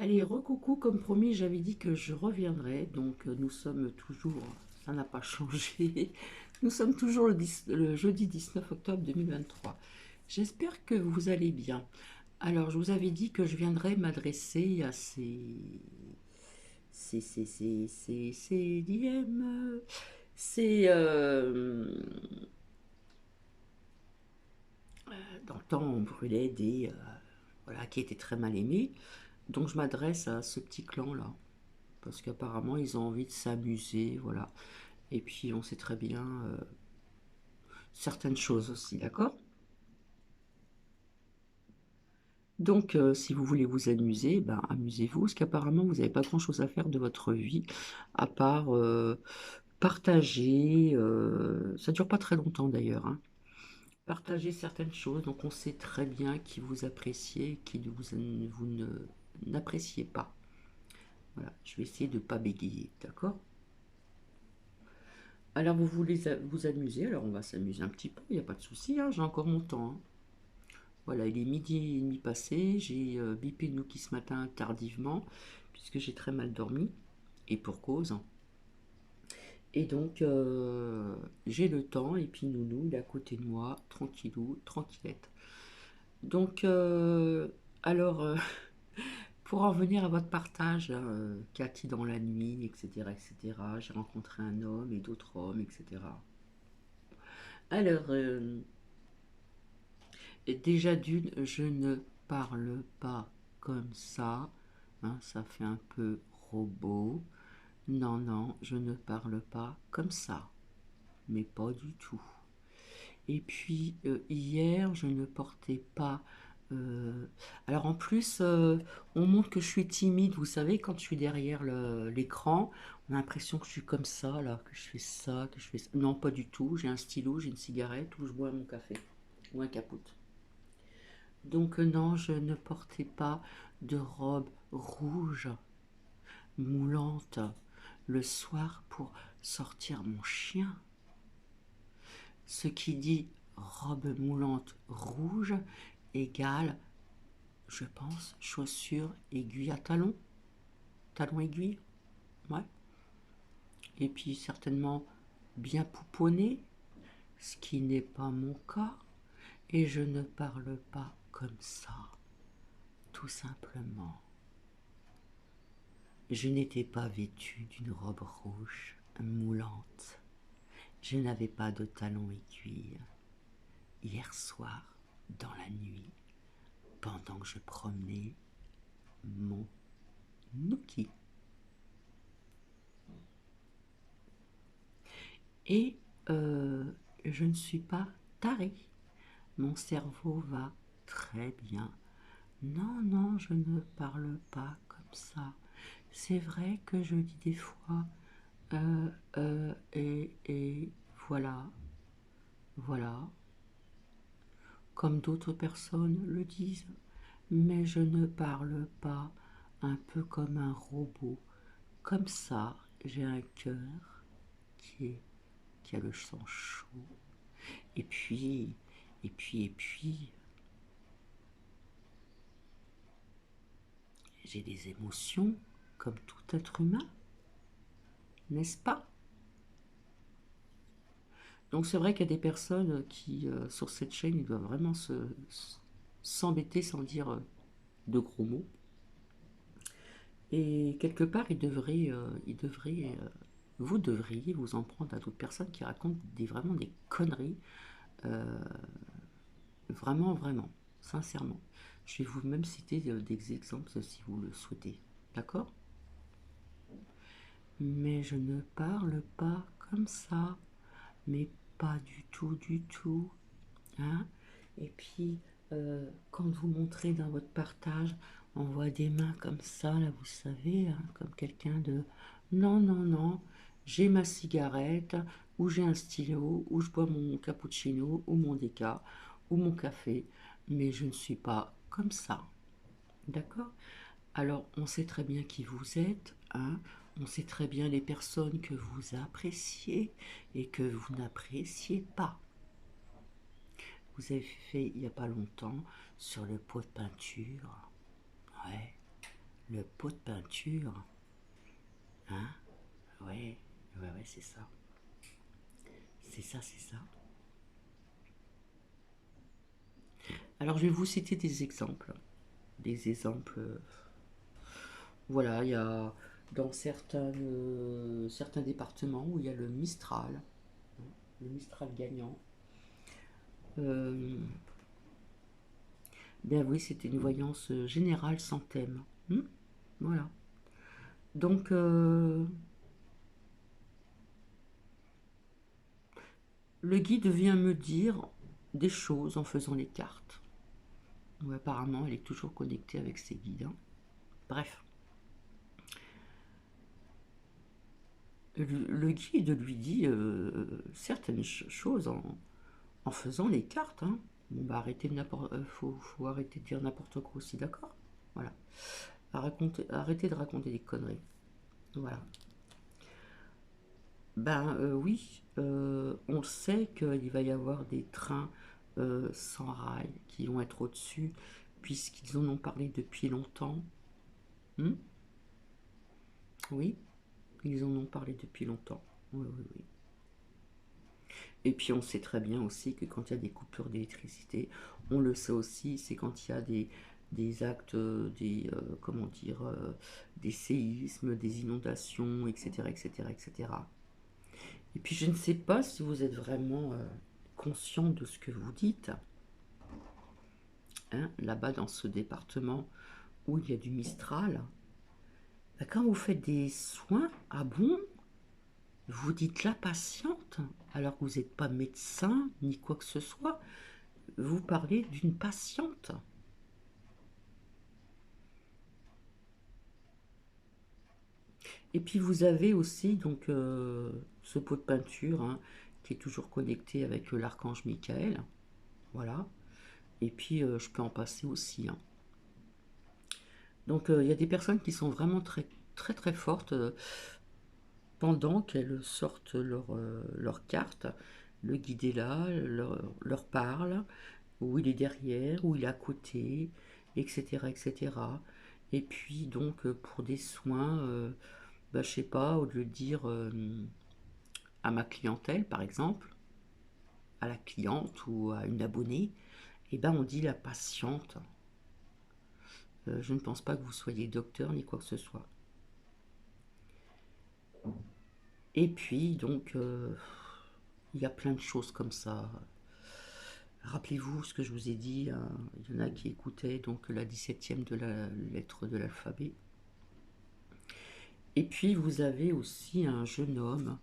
Allez, recoucou, comme promis, j'avais dit que je reviendrai, donc nous sommes toujours, ça n'a pas changé, nous sommes toujours le jeudi 19 octobre 2023. J'espère que vous allez bien. Alors, je vous avais dit que je viendrais m'adresser à ces DM, c'est dans le temps on brûlait voilà, qui étaient très mal aimés, donc je m'adresse à ce petit clan-là. Parce qu'apparemment ils ont envie de s'amuser, voilà. Et puis on sait très bien certaines choses aussi, d'accord? Donc si vous voulez vous amuser, ben amusez-vous, parce qu'apparemment vous n'avez pas grand-chose à faire de votre vie, à part partager, ça dure pas très longtemps d'ailleurs, hein. Partager certaines choses, donc on sait très bien qui vous appréciez, qui vous ne n'appréciez pas. Voilà, je vais essayer de ne pas bégayer, d'accord? Alors vous voulez vous amuser, alors on va s'amuser un petit peu, il n'y a pas de souci, hein, j'ai encore mon temps, hein. Voilà, il est midi et demi passé, j'ai bipé Nookie ce matin tardivement, puisque j'ai très mal dormi, et pour cause. Et donc j'ai le temps, et puis Nounou, il est à côté de moi, tranquillou, tranquillette. Donc, alors, pour en revenir à votre partage, Cathy dans la nuit, etc., etc., j'ai rencontré un homme et d'autres hommes, etc. Alors, et déjà d'une, je ne parle pas comme ça, hein, ça fait un peu robot. Non, non, je ne parle pas comme ça, mais pas du tout. Et puis hier, je ne portais pas. euh, Alors en plus, on montre que je suis timide. Vous savez, quand je suis derrière l'écran, on a l'impression que je suis comme ça, là, que je fais ça, que je fais ça. Non, pas du tout. J'ai un stylo, j'ai une cigarette ou je bois mon café ou un caput. Donc non, je ne portais pas de robe rouge moulante le soir pour sortir mon chien. Ce qui dit robe moulante rouge égale, je pense, chaussures aiguilles à talons. Talons aiguilles, ouais. Et puis certainement bien pouponné, ce qui n'est pas mon cas. Et je ne parle pas comme ça, tout simplement. Je n'étais pas vêtue d'une robe rouge moulante. Je n'avais pas de talons aiguilles. Hier soir, dans la nuit, pendant que je promenais mon Nookie. Et je ne suis pas tarée. Mon cerveau va très bien. Non, non, je ne parle pas comme ça. C'est vrai que je dis des fois et voilà, voilà, comme d'autres personnes le disent, mais je ne parle pas un peu comme un robot. Comme ça, j'ai un cœur qui est, qui a le sang chaud. Et puis, et puis, j'ai des émotions comme tout être humain, n'est-ce pas? Donc c'est vrai qu'il y a des personnes qui, sur cette chaîne, ils doivent vraiment s'embêter sans dire de gros mots. Et quelque part, vous devriez vous en prendre à d'autres personnes qui racontent vraiment des conneries, euh, vraiment, vraiment, sincèrement. Je vais vous même citer des exemples si vous le souhaitez, d'accord? Mais je ne parle pas comme ça, mais pas du tout, du tout, hein. Et puis, quand vous montrez dans votre partage, on voit des mains comme ça, là, vous savez, hein, comme quelqu'un de... Non, non, non, j'ai ma cigarette, ou j'ai un stylo, ou je bois mon cappuccino, ou mon déca, ou mon café, mais je ne suis pas comme ça, d'accord? Alors, on sait très bien qui vous êtes, hein, on sait très bien les personnes que vous appréciez et que vous n'appréciez pas. Vous avez fait il n'y a pas longtemps sur le pot de peinture. Ouais, Le pot de peinture. Hein? Ouais, ouais, c'est ça. C'est ça, c'est ça. Alors, je vais vous citer des exemples. Des exemples. Voilà, il y a dans certains départements où il y a le Mistral gagnant. Euh, ben oui, c'était une voyance générale sans thème. Voilà. Donc, le guide vient me dire des choses en faisant les cartes. Ouais, apparemment, elle est toujours connectée avec ses guides, hein. Bref. Le guide lui dit certaines choses en faisant les cartes, hein. Bon, bah, faut arrêter de dire n'importe quoi aussi, d'accord? Voilà. Arrêtez de raconter des conneries. Voilà. Ben oui, on sait qu'il va y avoir des trains sans rail qui vont être au-dessus, puisqu'ils en ont parlé depuis longtemps. Hmm. Oui, ils en ont parlé depuis longtemps. Oui, oui, oui. Et puis on sait très bien aussi que quand il y a des coupures d'électricité, on le sait aussi, c'est quand il y a des actes, comment dire, des séismes, des inondations, etc., etc., etc. Et puis je ne sais pas si vous êtes vraiment conscient de ce que vous dites, hein, là-bas dans ce département où il y a du Mistral. Bah, quand vous faites des soins, ah bon, vous dites la patiente, alors que vous n'êtes pas médecin ni quoi que ce soit. Vous parlez d'une patiente. Et puis vous avez aussi donc ce pot de peinture, hein, qui est toujours connecté avec l'archange Michael. Voilà. Et puis je peux en passer aussi, hein. Donc il y a des personnes qui sont vraiment très très très fortes pendant qu'elles sortent leur carte. Le guide est là, leur parle, où il est derrière, où il est à côté, etc. etc. Et puis donc pour des soins, bah, je sais pas, au lieu de dire à ma clientèle par exemple, à la cliente ou à une abonnée, eh ben on dit la patiente. Je ne pense pas que vous soyez docteur ni quoi que ce soit. Et puis donc il y a plein de choses comme ça. Rappelez-vous ce que je vous ai dit, hein, il y en a qui écoutaient donc la 17e de la lettre de l'alphabet. Et puis vous avez aussi un jeune homme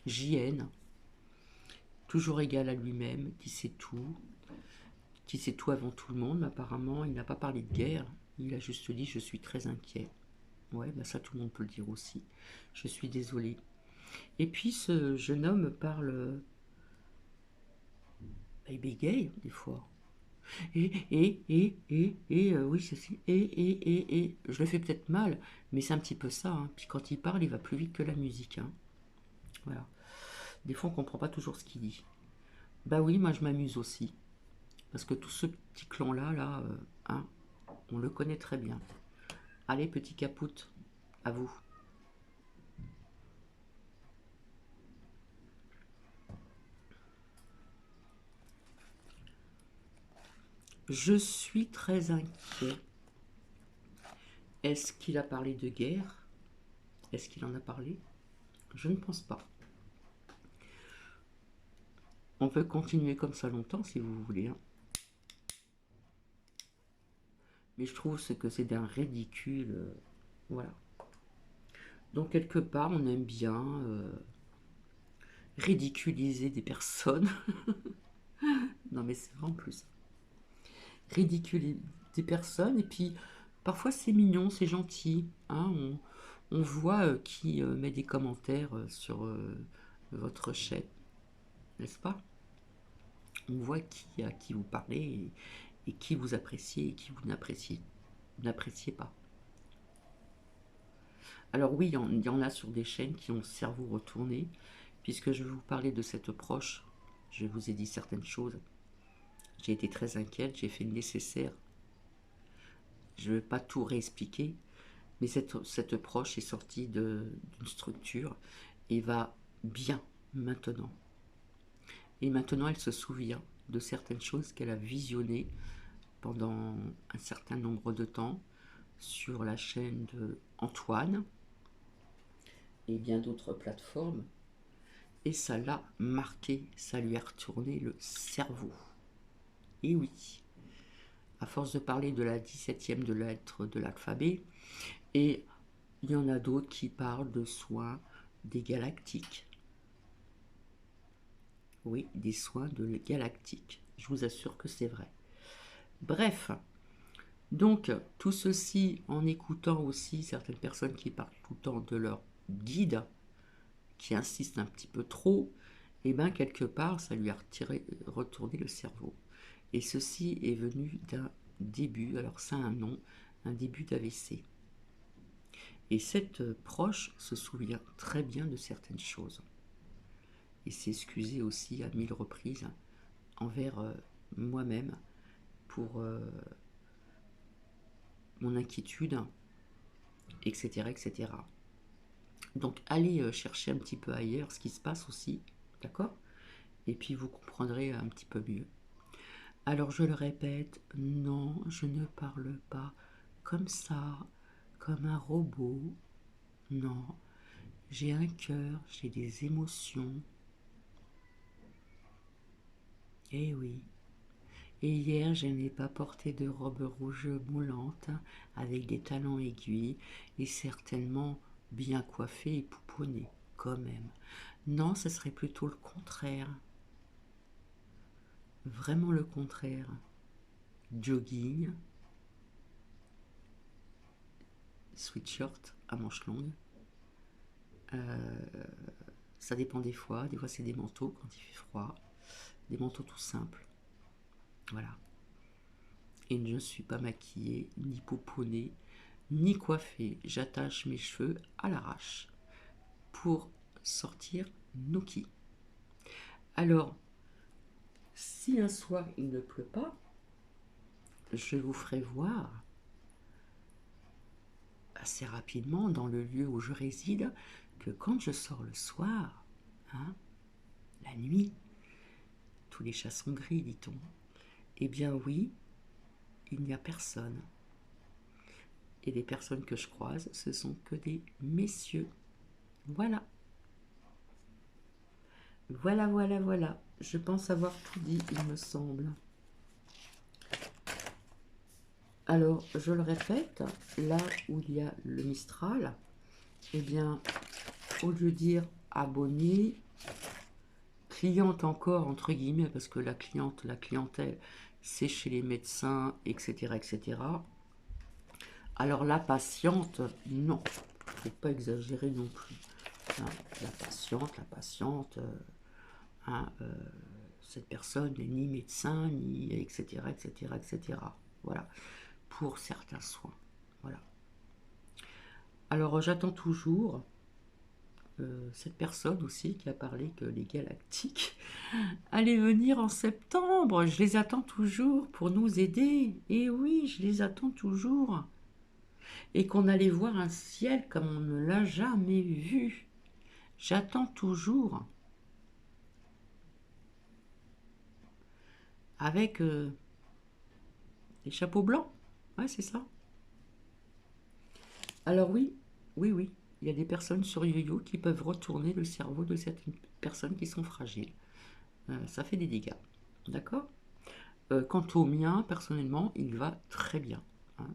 JN, toujours égal à lui-même, qui sait tout avant tout le monde. Apparemment, il n'a pas parlé de guerre, il a juste dit je suis très inquiet. Ouais, bah ça tout le monde peut le dire aussi. Je suis désolé. Et puis ce jeune homme parle, il bégaye des fois. Oui, c'est ça. Je le fais peut-être mal, mais c'est un petit peu ça, hein. Puis quand il parle, il va plus vite que la musique, hein. Voilà. Des fois, on comprend pas toujours ce qu'il dit. Bah oui, moi je m'amuse aussi. Parce que tout ce petit clan-là, hein, on le connaît très bien. Allez, petit capoute, à vous. Je suis très inquiet. Est-ce qu'il a parlé de guerre? Est-ce qu'il en a parlé? Je ne pense pas. On peut continuer comme ça longtemps si vous voulez, hein. Mais je trouve que c'est d'un ridicule. Voilà. Donc quelque part, on aime bien ridiculiser des personnes. Non mais c'est vrai en plus. Ridiculiser des personnes et puis parfois c'est mignon, c'est gentil, hein. On voit qui met des commentaires sur votre chaîne, n'est-ce pas? On voit à qui vous parlez et qui vous appréciez et qui vous n'appréciez pas. Alors oui, il y en a sur des chaînes qui ont le cerveau retourné, puisque je vais vous parler de cette proche. Je vous ai dit certaines choses. J'ai été très inquiète, j'ai fait le nécessaire Je ne vais pas tout réexpliquer, mais cette proche est sortie d'une structure et va bien maintenant. Et maintenant, elle se souvient de certaines choses qu'elle a visionnées pendant un certain nombre de temps sur la chaîne de Antoine et bien d'autres plateformes. Et ça l'a marqué, ça lui a retourné le cerveau. Et oui, à force de parler de la 17e de lettre de l'alphabet, et il y en a d'autres qui parlent de soins des galactiques. Oui, des soins de galactiques. Je vous assure que c'est vrai. Bref, donc tout ceci en écoutant aussi certaines personnes qui parlent tout le temps de leur guide, qui insistent un petit peu trop, et bien quelque part ça lui a retourné le cerveau. Et ceci est venu d'un début, alors ça a un nom, un début d'AVC. Et cette proche se souvient très bien de certaines choses. Et s'est excusée aussi à 1000 reprises envers moi-même pour mon inquiétude, etc., etc. Donc allez chercher un petit peu ailleurs ce qui se passe aussi, d'accord? Et puis vous comprendrez un petit peu mieux. Alors je le répète, non, je ne parle pas comme ça, comme un robot. Non, j'ai un cœur, j'ai des émotions. Eh oui. Et hier, je n'ai pas porté de robe rouge moulante avec des talons aiguilles et certainement bien coiffée et pouponnée, quand même. Non, ce serait plutôt le contraire. Vraiment le contraire. Jogging, sweatshirt à manches longues. Ça dépend des fois. Des fois, c'est des manteaux quand il fait froid. Des manteaux tout simples. Voilà. Et je ne suis pas maquillée, ni pouponnée, ni coiffée. J'attache mes cheveux à l'arrache pour sortir Nookie. Alors, si un soir il ne pleut pas, je vous ferai voir assez rapidement dans le lieu où je réside que quand je sors le soir, hein, la nuit, tous les chats sont gris, dit-on. Eh bien oui, il n'y a personne. Et les personnes que je croise, ce sont que des messieurs. Voilà. Voilà, voilà, voilà. Je pense avoir tout dit, il me semble. Alors, je le répète, là où il y a le Mistral, eh bien, au lieu de dire abonné, cliente encore, entre guillemets, parce que la clientèle, c'est chez les médecins, etc., etc. Alors, la patiente, non, il ne faut pas exagérer non plus. Hein, la patiente, hein, cette personne n'est ni médecin, ni etc., etc., etc. Voilà, pour certains soins. Voilà. Alors, j'attends toujours cette personne aussi qui a parlé que les galactiques allaient venir en septembre. Je les attends toujours pour nous aider. Et oui, je les attends toujours. Et qu'on allait voir un ciel comme on ne l'a jamais vu. J'attends toujours. Avec les chapeaux blancs. Ouais, c'est ça. Alors oui, oui, oui. Il y a des personnes sur YoYo qui peuvent retourner le cerveau de certaines personnes qui sont fragiles. Ça fait des dégâts. D'accord. Quant au mien, personnellement, il va très bien. Hein.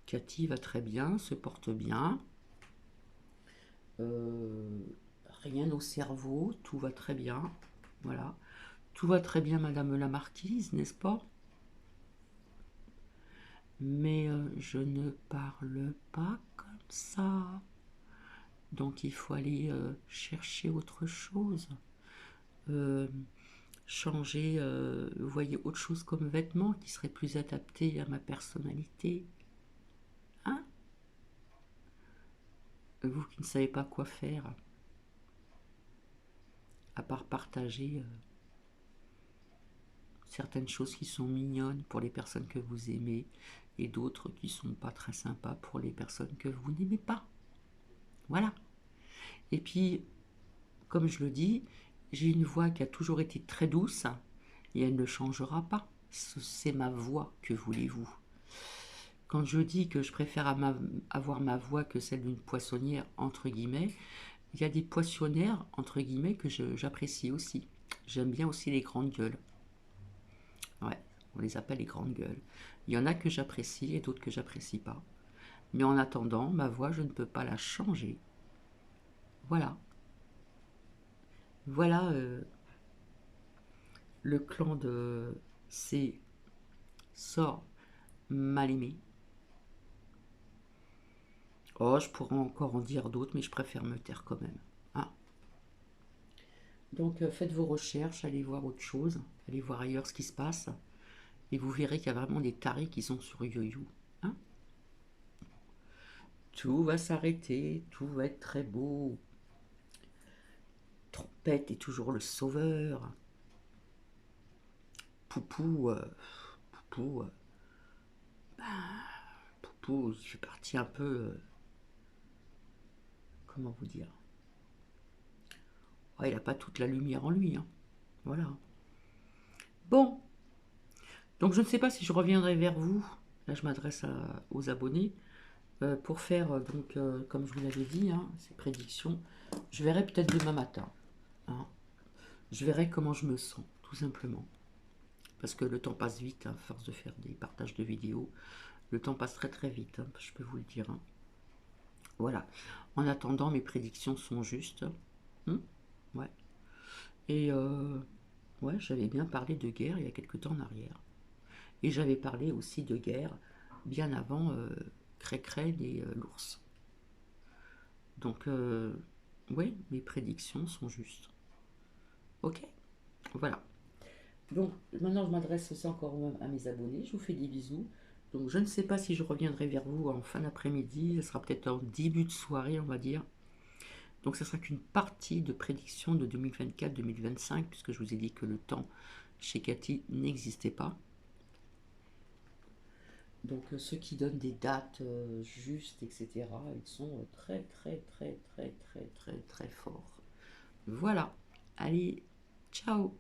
Cathy va très bien, se porte bien. Euh, Rien au cerveau, tout va très bien. Voilà. Tout va très bien, Madame la Marquise, n'est-ce pas? Mais je ne parle pas comme ça. Donc il faut aller chercher autre chose. Euh, Changer, vous voyez, autre chose comme vêtements qui serait plus adapté à ma personnalité. Hein? Vous qui ne savez pas quoi faire, à part partager certaines choses qui sont mignonnes pour les personnes que vous aimez, et d'autres qui sont pas très sympas pour les personnes que vous n'aimez pas. Voilà. Et puis, comme je le dis, j'ai une voix qui a toujours été très douce et elle ne changera pas. C'est ma voix, que voulez-vous? Quand je dis que je préfère avoir ma voix que celle d'une poissonnière, entre guillemets, il y a des poissonnières, entre guillemets, que j'apprécie aussi. J'aime bien aussi les grandes gueules. Ouais, on les appelle les grandes gueules. Il y en a que j'apprécie et d'autres que j'apprécie pas. Mais en attendant, ma voix, je ne peux pas la changer. Voilà. Voilà le clan de C sort mal aimé. Oh, je pourrais encore en dire d'autres, mais je préfère me taire quand même. Hein. Donc faites vos recherches, allez voir autre chose, allez voir ailleurs ce qui se passe, et vous verrez qu'il y a vraiment des tarés qui sont sur YoYo. Hein. Tout va s'arrêter, tout va être très beau. Trompette est toujours le sauveur. Poupou, Poupou, Poupou, il fait partie un peu, comment vous dire, ouais, il n'a pas toute la lumière en lui. Hein. Voilà. Bon, donc je ne sais pas si je reviendrai vers vous. Là, je m'adresse aux abonnés. Pour faire, donc, comme je vous l'avais dit, hein, ces prédictions. Je verrai peut-être demain matin. Hein. Je verrai comment je me sens, tout simplement. Parce que le temps passe vite, hein, à force de faire des partages de vidéos. Le temps passe très très vite, hein, je peux vous le dire. Hein. Voilà. En attendant, mes prédictions sont justes. Ouais. Et ouais, j'avais bien parlé de guerre il y a quelque temps en arrière. Et j'avais parlé aussi de guerre bien avant Cré-Cré et l'ours. Donc, oui, mes prédictions sont justes. Ok. Voilà. Donc, maintenant, je m'adresse aussi encore à mes abonnés. Je vous fais des bisous. Donc, je ne sais pas si je reviendrai vers vous en fin d'après-midi. Ce sera peut-être en début de soirée, on va dire. Donc, ce sera qu'une partie de prédiction de 2024-2025, puisque je vous ai dit que le temps chez Cathy n'existait pas. Donc, ceux qui donnent des dates justes, etc., ils sont très, très, très, très, très, très, très forts. Voilà. Allez, ciao!